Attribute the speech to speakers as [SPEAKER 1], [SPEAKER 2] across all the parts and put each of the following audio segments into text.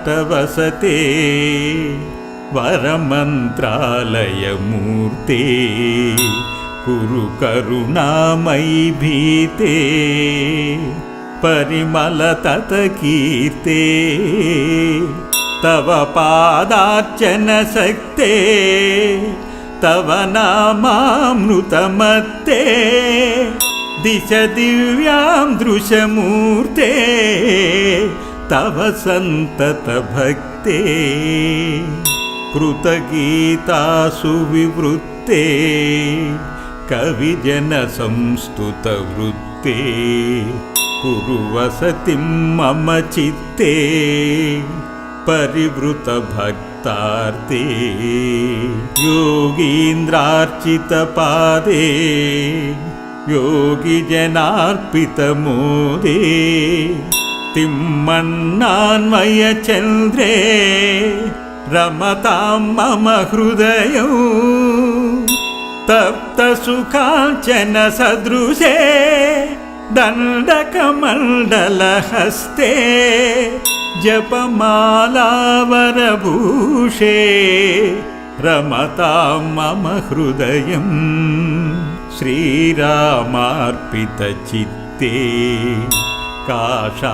[SPEAKER 1] तटवसते वरमन्त्रालयमूर्ते कुरु करुणामयि भीते परिमलततकीर्ते तव पादार्चनशक्ते तव नामामृतमत्ते दिश दिव्यां दृशमूर्ते तव सन्ततभक्ते कृतगीतासु विवृत्ते कविजनसंस्तुतवृत्ते कुरु वसतिं मम चित्ते परिवृतभक्तार्ते योगीन्द्रार्चितपादे योगिजनार्पितमोदे तिम्मण्णान्वयचन्द्रे रमतां मम हृदयौ तप्तसुखाञ्चनसदृशे दण्डकमण्डलहस्ते जपमालावरभूषे रमतां मम हृदयं श्रीरामार्पितचित्ते काषायाम्बरयुक्ते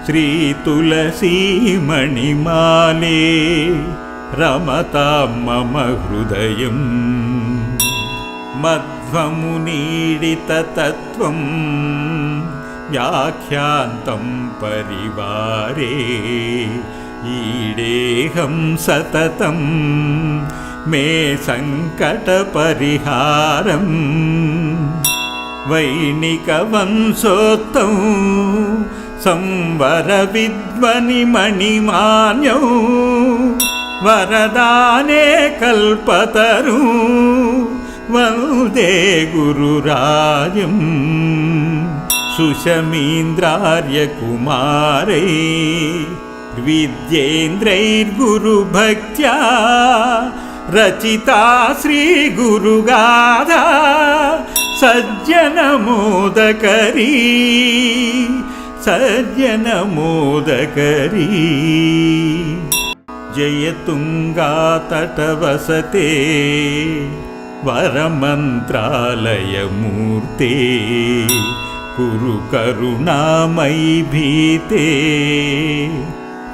[SPEAKER 1] श्रीतुलसीमणिमाले रमतां मम हृदयं मध्वमुनीडिततत्त्वं व्याख्यान्तं परिवारे ईडेहं सततं मे सङ्कटपरिहारं वैणिकवंशोत्तौ संवरविद्वनिमणिमान्यौ वरदाने कल्पतरू वन्दे गुरुराजं सुशमीन्द्रार्यकुमारै विद्येन्द्रैर्गुरुभक्त्या रचिता श्रीगुरुगाथा सज्जनमोदकरी सज्जनमोदकरी जयतुङ्गातटवसते वरमन्त्रालयमूर्ते कुरु करुणामयि भीते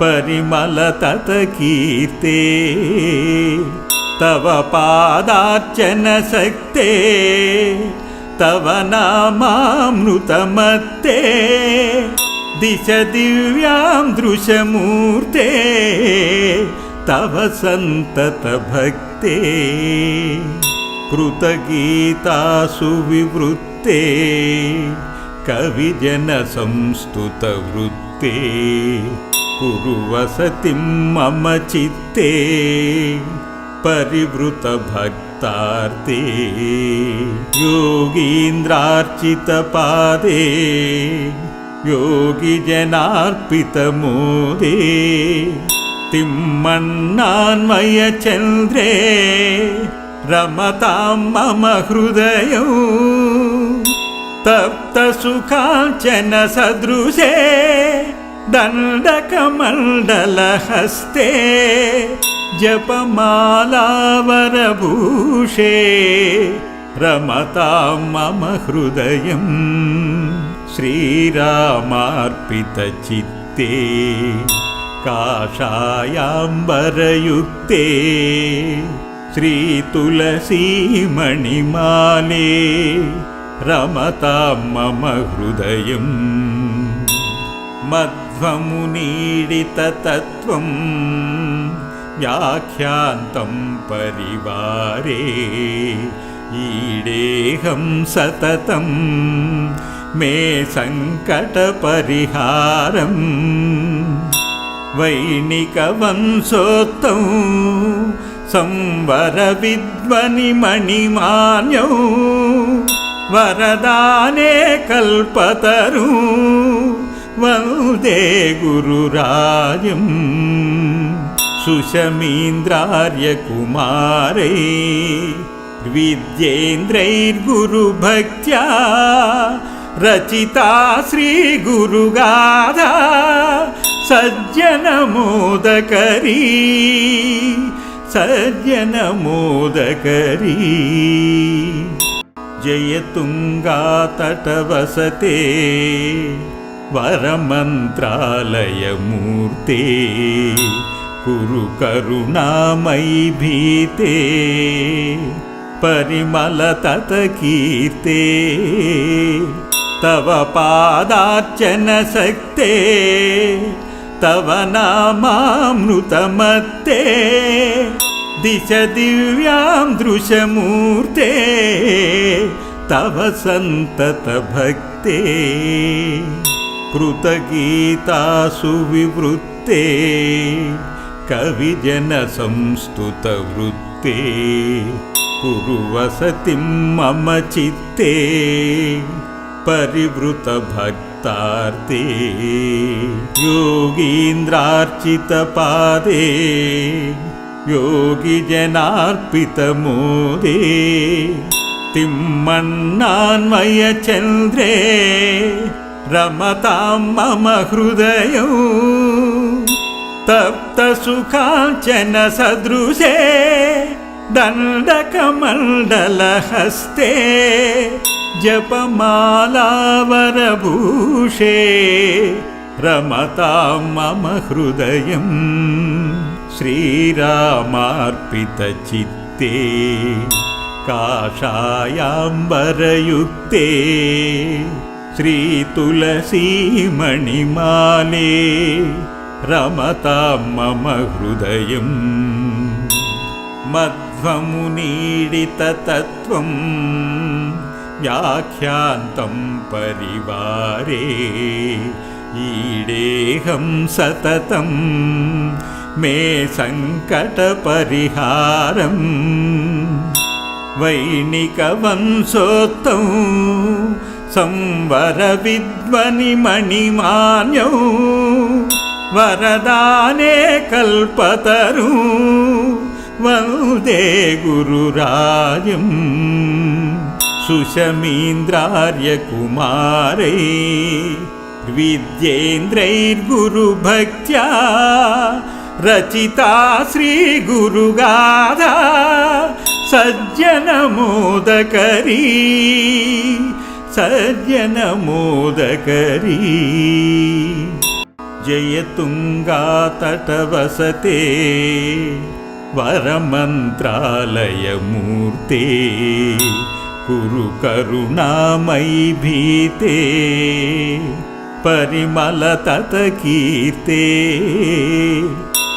[SPEAKER 1] परिमलततकीर्ते तव पादार्चनशक्ते तव नामामृतमत्ते दिश दिव्यां दृशमूर्ते तव सन्ततभक्ते कृतगीतासु विवृत्ते कविजनसंस्तुतवृत्ते कुरु वसतिं मम चित्ते परिवृतभक्तार्ते योगीन्द्रार्चितपादे योगिजनार्पितमोदे तिम्मण्णान्वयचन्द्रे रमतां मम हृदयौ तप्तसुखाञ्चनसदृशे दण्डकमण्डलहस्ते जपमालावरभूषे रमतां मम हृदयं श्रीरामार्पितचित्ते काषायाम्बरयुक्ते श्रीतुलसीमणिमाले रमतां मम हृदयं मध्वमुनीडिततत्त्वं व्याख्यान्तं परिवारे ईडेहं सततं मे सङ्कटपरिहारं वैणिकवंशोत्तौ संवरविद्वनिमणिमान्यौ वरदाने कल्पतरू वन्दे गुरुराजं सुशमीन्द्रार्यकुमारै विद्येन्द्रैर्गुरुभक्त्या रचिता श्रीगुरुगाथा सज्जनमोदकरी सज्जनमोदकरी जयतुङ्गातटवसते वरमन्त्रालयमूर्ते कुरु करुणामयि भीते परिमलततकीर्ते तव पादार्चनशक्ते तव नामामृतमत्ते दिश दिव्यां दृशमूर्ते तव सन्ततभक्ते कृतगीतासु विवृत्ते कविजनसंस्तुतवृत्ते कुरु वसतिं मम चित्ते परिवृतभक्तार्ते योगीन्द्रार्चितपादे योगिजनार्पितमोदे तिम्मण्णान्वयचन्द्रे रमतां मम हृदयं तप्तसुखाञ्चनसदृशे दण्डकमण्डलहस्ते जपमालावरभूषे रमतां मम हृदयं श्रीरामार्पितचित्ते काषायाम्बरयुक्ते श्रीतुलसीमणिमाले रमतां मम हृदयं मध्वमुनीडिततत्त्वं व्याख्यान्तं परिवारे ईडेहं सततं मे सङ्कटपरिहारम् वैणिकवंशोत्तौ संवरविद्वनिमणिमान्यौ वरदाने कल्पतरू वन्दे गुरुराजं सुशमीन्द्रार्यकुमारै विद्येन्द्रैर्गुरुभक्त्या रचिता श्रीगुरुगाथा सज्जनमोदकरी सज्जनमोदकरी जयतुङ्गातटवसते वरमन्त्रालयमूर्ते कुरु करुणामयि भीते परिमलततकीर्ते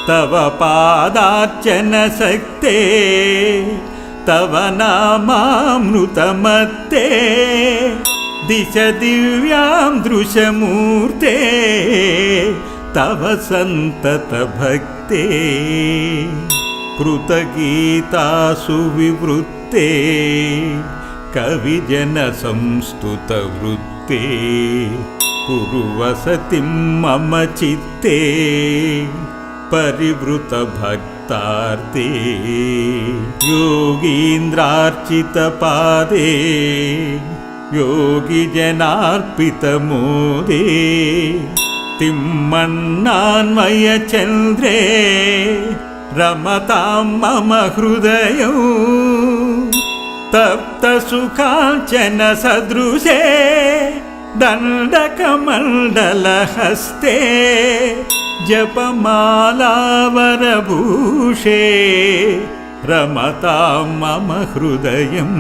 [SPEAKER 1] तव पादार्चनशक्ते तव नामामृतमत्ते दिश दिव्यां दृशमूर्ते तव सन्ततभक्ते कृतगीतासु विवृत्ते कविजनसंस्तुतवृत्ते कुरु वसतिं मम चित्ते परिवृतभक्तार्ते योगीन्द्रार्चितपादे योगिजनार्पितमोदे तिम्मण्णान्वयचन्द्रे रमतां मम हृदयं तप्तसुखाञ्चनसदृशे दण्डकमण्डलहस्ते जपमालावरभूषे रमतां मम हृदयं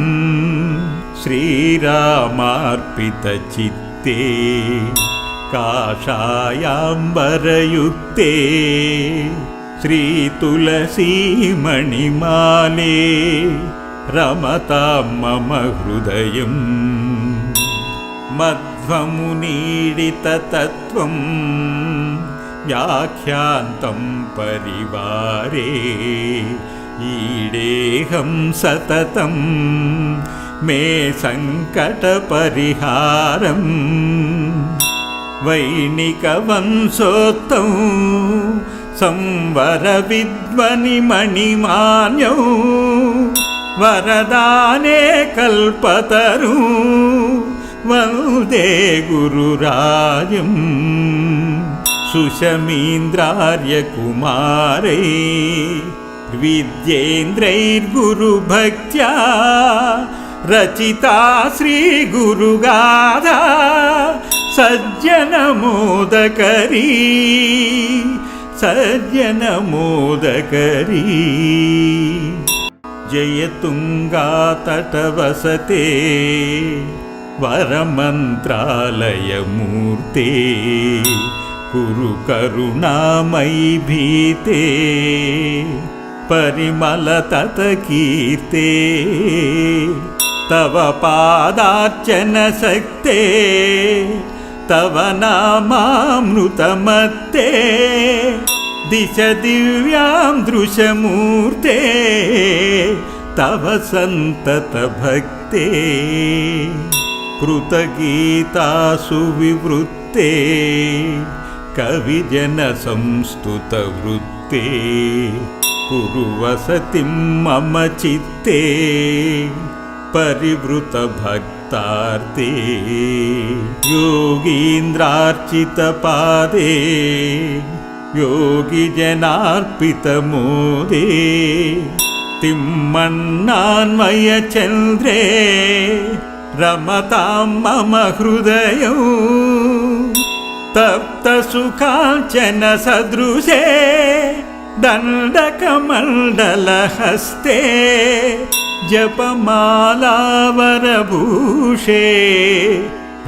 [SPEAKER 1] श्रीरामार्पितचित्ते काषायाम्बरयुक्ते श्रीतुलसीमणिमाले रमतां मम हृदयं मध्वमुनीडिततत्त्वं व्याख्यान्तं परिवारे ईडेहं सततं मे सङ्कटपरिहारम् वैणिकवंशोत्तौ संवरविद्वनिमणिमान्यौ वरदाने कल्पतरू वन्दे गुरुराजं सुशमीन्द्रार्यकुमारै विद्येन्द्रैर्गुरुभक्त्या रचिता श्रीगुरुगाथा सज्जनमोदकरी जयतुङ्गातटवसते वरमन्त्रालयमूर्ते कुरु करुणामयि भीते परिमलततकीर्ते तव पादार्चनशक्ते तव नामामृतमत्ते दिश दिव्यां दृशमूर्ते तव सन्ततभक्ते कृतगीतासु विवृत्ते कविजनसंस्तुतवृत्ते कुरु वसतिं मम चित्ते परिवृतभक्तार्ते योगीन्द्रार्चितपादे योगिजनार्पितमोदे तिम्मण्णान्वयचन्द्रे रमतां मम हृदयं तप्तसुखाञ्चनसदृशे दण्डकमण्डलहस्ते जपमालावरभूषे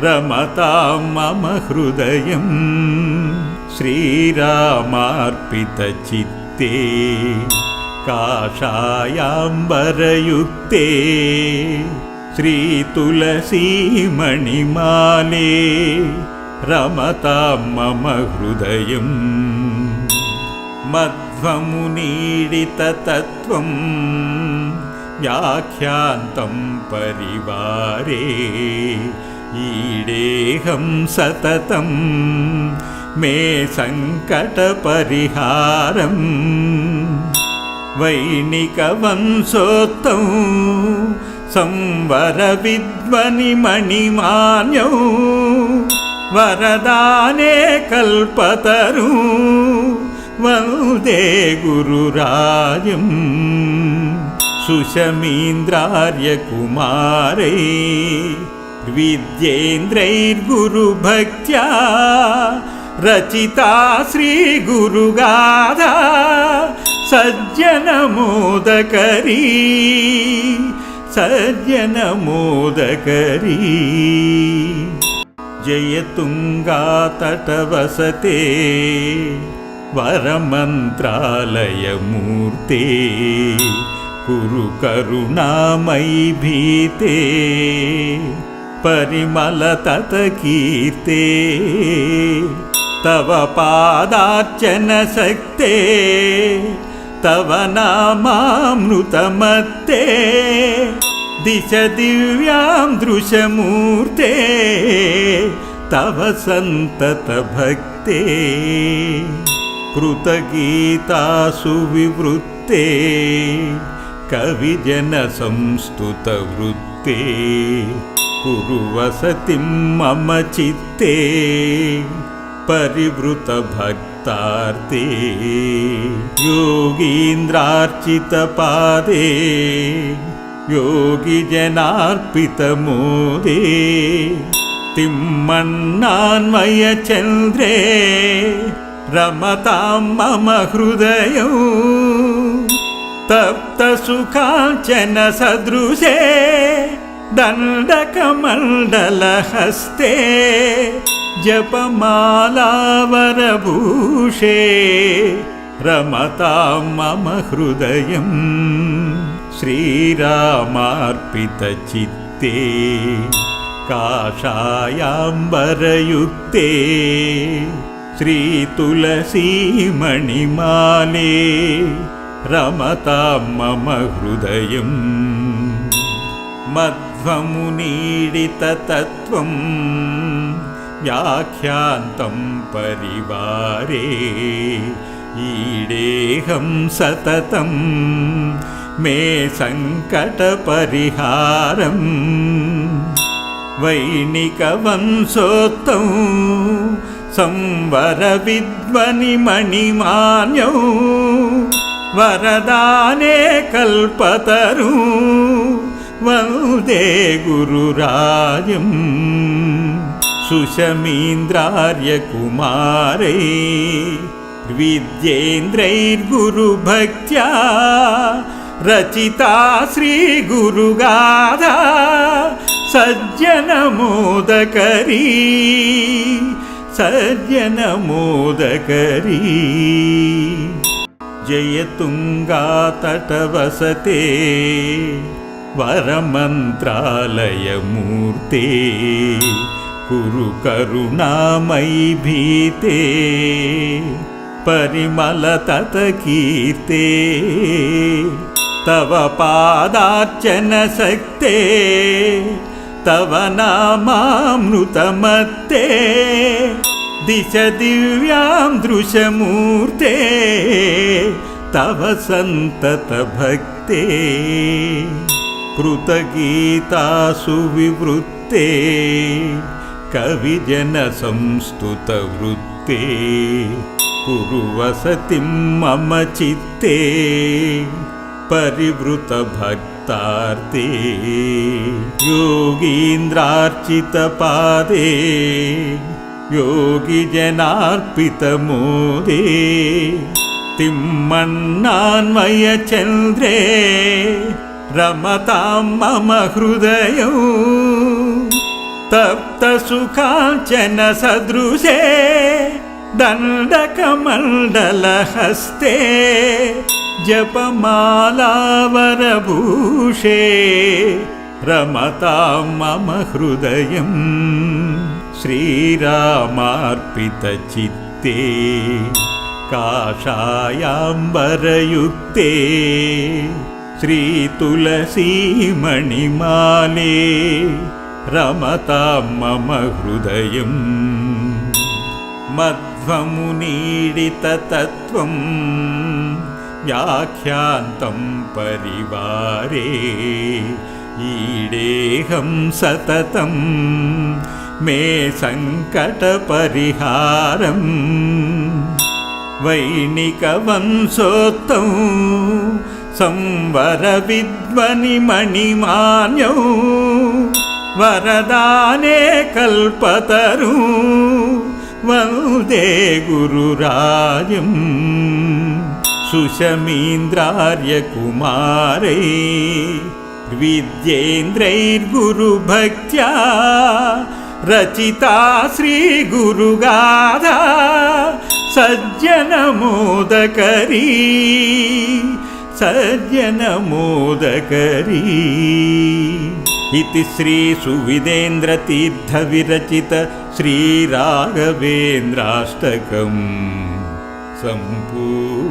[SPEAKER 1] रमतां मम हृदयं श्रीरामार्पितचित्ते काषायाम्बरयुक्ते श्रीतुलसीमणिमाले रमतां मम हृदयं मध्वमुनीडिततत्त्वं व्याख्यान्तं परिवारे ईडेहं सततं मे सङ्कटपरिहारं वैणिकवंशोत्तौ संवरविद्वनिमणिमान्यौ वरदाने कल्पतरु वन्दे गुरुराजं सुशमीन्द्रार्यकुमारै विद्येन्द्रैर्गुरुभक्त्या रचिता श्रीगुरुगाथा सज्जनमोदकरी जयतुङ्गातटवसते वरमन्त्रालयमूर्ते कुरु करुणामयि भीते परिमलततकीर्ते तव पादार्चनशक्ते तव नामामृतमत्ते दिश दिव्यां दृशमूर्ते तव सन्ततभक्ते कृतगीतासु विवृत्ते कविजनसंस्तुतवृत्ते कुरु वसतिं मम चित्ते परिवृतभक्तार्ते योगीन्द्रार्चितपादे योगिजनार्पितमोदे तिम्मण्णान्वयचन्द्रे रमतां मम हृदयं तप्तसुखाञ्चनसदृशे दण्डकमण्डलहस्ते जपमालावरभूषे रमतां मम हृदयं श्रीरामार्पितचित्ते काषायाम्बरयुक्ते श्रीतुलसीमणिमाले रमतां मम हृदयं मध्वमुनीडिततत्त्वं व्याख्यान्तं परिवारे ईडेहं सततं मे सङ्कटपरिहारं वैणिकवंशोत्तौ संवरविद्वनिमणिमान्यौ वरदाने कल्पतरू वन्दे गुरुराजं सुशमीन्द्रार्यकुमारै विद्येन्द्रैर्गुरुभक्त्या रचिता श्रीगुरुगाथा सज्जनमोदकरी सज्जनमोदकरी जयतुङ्गातटवसते वरमन्त्रालयमूर्ते कुरु करुणामयि भीते परिमलततकीर्ते तव पादार्चनशक्ते तव नामामृतमत्ते दिश दिव्यां दृशमूर्ते तव सन्ततभक्ते कृतगीतासु विवृत्ते कविजनसंस्तुतवृत्ते कुरु वसतिं मम चित्ते परिवृतभक्तार्ते योगीन्द्रार्चितपादे योगिजनार्पितमोदे तिम्मण्णान्वयचन्द्रे रमतां मम हृदयौ तप्तसुखाञ्चनसदृशे दण्डकमण्डलहस्ते जपमालावरभूषे रमतां मम हृदयं श्रीरामार्पितचित्ते काषायाम्बरयुक्ते श्रीतुलसीमणिमाले रमतां मम हृदयं मध्वमुनीडिततत्त्वं व्याख्यान्तं परिवारे ईडेहं सततं मे सङ्कटपरिहारम् वैणिकवंशोत्तौ संवरविद्वनिमणिमान्यौ वरदाने कल्पतरू वन्दे गुरुराजं सुशमीन्द्रार्यकुमारै विद्येन्द्रैर्गुरुभक्त्या रचिता श्रीगुरुगाथा सज्जनमोदकरी सज्जनमोदकरी इति श्री सुविदेन्द्रतीर्थविरचित श्रीराघवेन्द्राष्टकम् सम्पूर्णम्।